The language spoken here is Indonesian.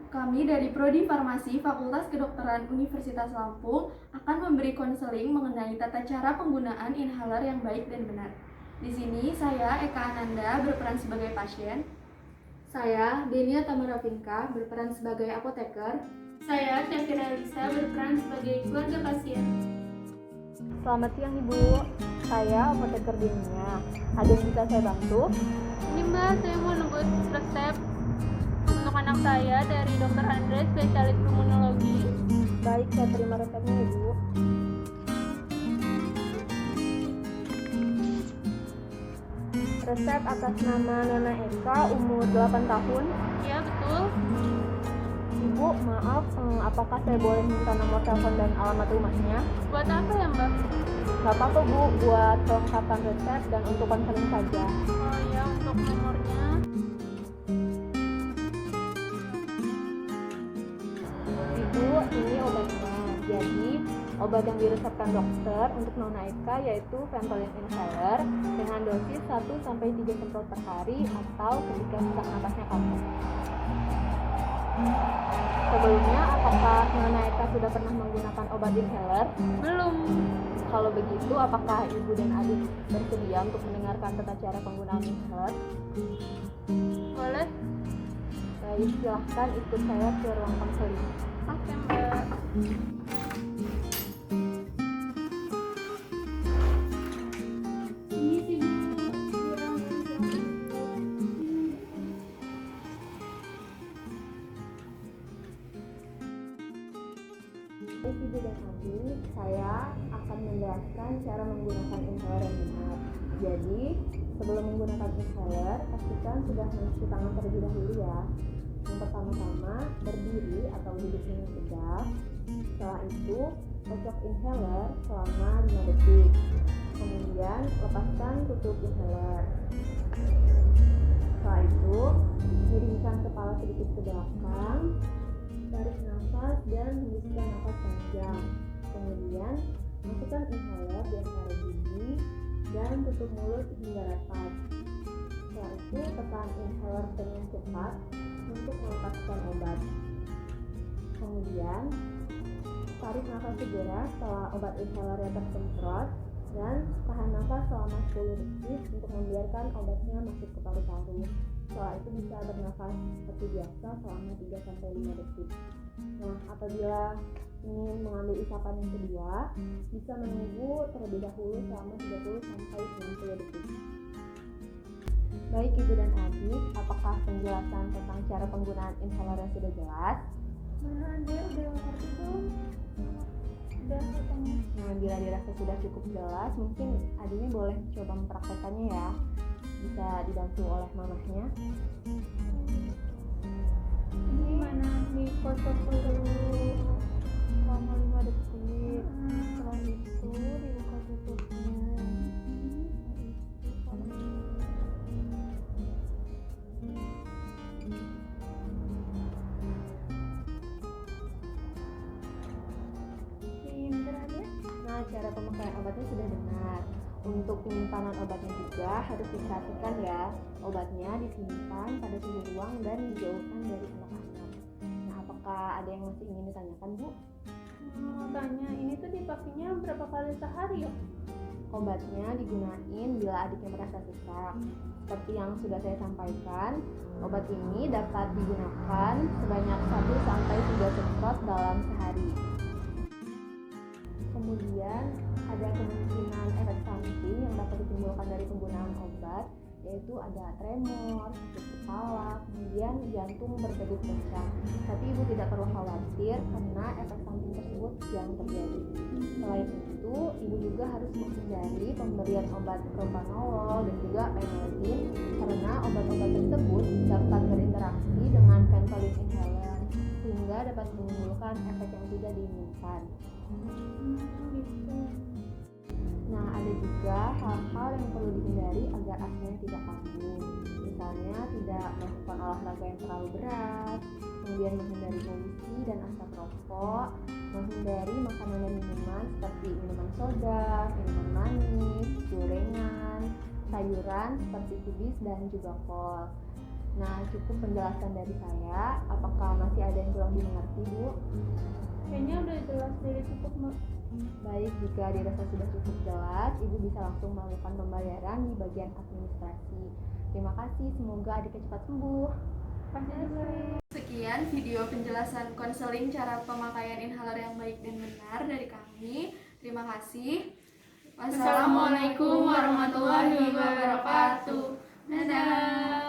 Kami dari Prodi Farmasi Fakultas Kedokteran Universitas Lampung akan memberi konseling mengenai tata cara penggunaan inhaler yang baik dan benar. Di sini saya Eka Ananda berperan sebagai pasien. Saya Denia Tamaravinka berperan sebagai apoteker. Saya Syafira Lisa berperan sebagai keluarga pasien. Selamat siang Ibu, saya apoteker Denia. Ada yang bisa saya bantu? Ini Mbak, saya mau nunggu resep untuk anak saya dari Dr. Andre, spesialis pulmonologi. Baik, saya terima resepnya Ibu. Resep atas nama Nona Eka, umur 8 tahun. Ya, betul. Ibu, maaf, apakah saya boleh minta nomor telepon dan alamat rumahnya? Buat apa ya Mbak? Gak apa-apa Bu, buat kelengkapan resep dan untuk konseling saja. Oh ya, untuk nomornya. Ibu, ini obatnya. Jadi, obat yang diresepkan dokter untuk Nona Eka yaitu Ventolin Inhaler dengan dosis 1-3 semprot per hari atau ketika sesak napasnya kapok. Sebelumnya, apakah Nona Eka sudah pernah menggunakan obat inhaler? Belum. Kalau begitu, apakah Ibu dan adik bersedia untuk mendengarkan tata cara penggunaan inhaler? Boleh? Baik, silahkan ikut saya ke ruang konseling. Oke Mbak. Ini sih Ibu dan adik, saya akan menjelaskan cara menggunakan inhaler yang benar. Jadi, sebelum menggunakan inhaler, pastikan sudah mencuci tangan terlebih dahulu ya. Yang pertama-tama, berdiri atau duduk dengan tegak. Setelah itu, kocok inhaler selama 5 detik. Kemudian, lepaskan tutup inhaler. Setelah itu, miringkan kepala sedikit ke belakang. Tarik nafas dan hembuskan nafas panjang. Kemudian, masukkan inhaler di antara gigi dan tutup mulut hingga rapat. Setelah itu, tekan inhaler dengan cepat untuk melepaskan obat. Kemudian, tarik nafas segera setelah obat inhalernya tersemprot dan tahan nafas selama 10 detik untuk membiarkan obatnya masuk ke paru-paru. Setelah itu bisa bernafas seperti biasa selama 3-5 detik. Nah, apabila ingin mengambil isapan yang kedua, bisa menunggu terlebih dahulu selama 30-60 detik. Baik Ibu dan adik, apakah penjelasan tentang cara penggunaan inhaler yang sudah jelas? Mana Andre udah ngerti belum? Udah katanya. Nah, bila dirasa sudah cukup jelas, mungkin adiknya boleh coba mempraktekannya ya. Bisa dibantu oleh mamahnya. Ini mana dikocok dulu Selama 5 detik. Setelah itu dibuka tutupnya. pinter aja. Nah, cara pemakaian obatnya sudah benar. Untuk penyimpanan obatnya juga harus diperhatikan ya. Obatnya disimpan pada suhu ruang dan dijauhkan dari anak-anak. Nah, apakah ada yang masih ingin ditanyakan, Bu? Mau tanya, ini tuh dipakainya berapa kali sehari ya? Obatnya digunain bila adiknya merasa sesak. Seperti yang sudah saya sampaikan, obat ini dapat digunakan sebanyak 1-3 semprot dalam sehari. Kemudian ada kemungkinan efek samping yang dapat ditimbulkan dari penggunaan obat, yaitu ada tremor, sakit kepala, kemudian jantung berdegup kencang. Tapi Ibu tidak perlu khawatir karena efek samping tersebut jarang terjadi. Selain itu, Ibu juga harus menghindari pemberian obat propranolol dan juga penicillin karena obat-obat tersebut dapat berinteraksi dengan Ventolin inhaler sehingga dapat menimbulkan efek yang tidak diinginkan. Gitu. Nah, ada juga hal-hal yang perlu dihindari agar asmanya tidak kambuh. Misalnya, tidak melakukan olahraga yang terlalu berat, kemudian menghindari polusi dan asap rokok, menghindari makanan dan minuman seperti minuman soda, minuman manis, gorengan, sayuran seperti kubis dan juga kol. Nah, cukup penjelasan dari saya. Apakah masih ada yang kurang dimengerti, Bu? Kayaknya udah jelas dari cukup, Mbak. Baik, jika dirasa sudah cukup jelas, Ibu bisa langsung melakukan pembayaran di bagian administrasi. Terima kasih, semoga adiknya cepat sembuh. Sekian video penjelasan konseling cara pemakaian inhaler yang baik dan benar dari kami. Terima kasih. Wassalamualaikum warahmatullahi wabarakatuh. Dadah.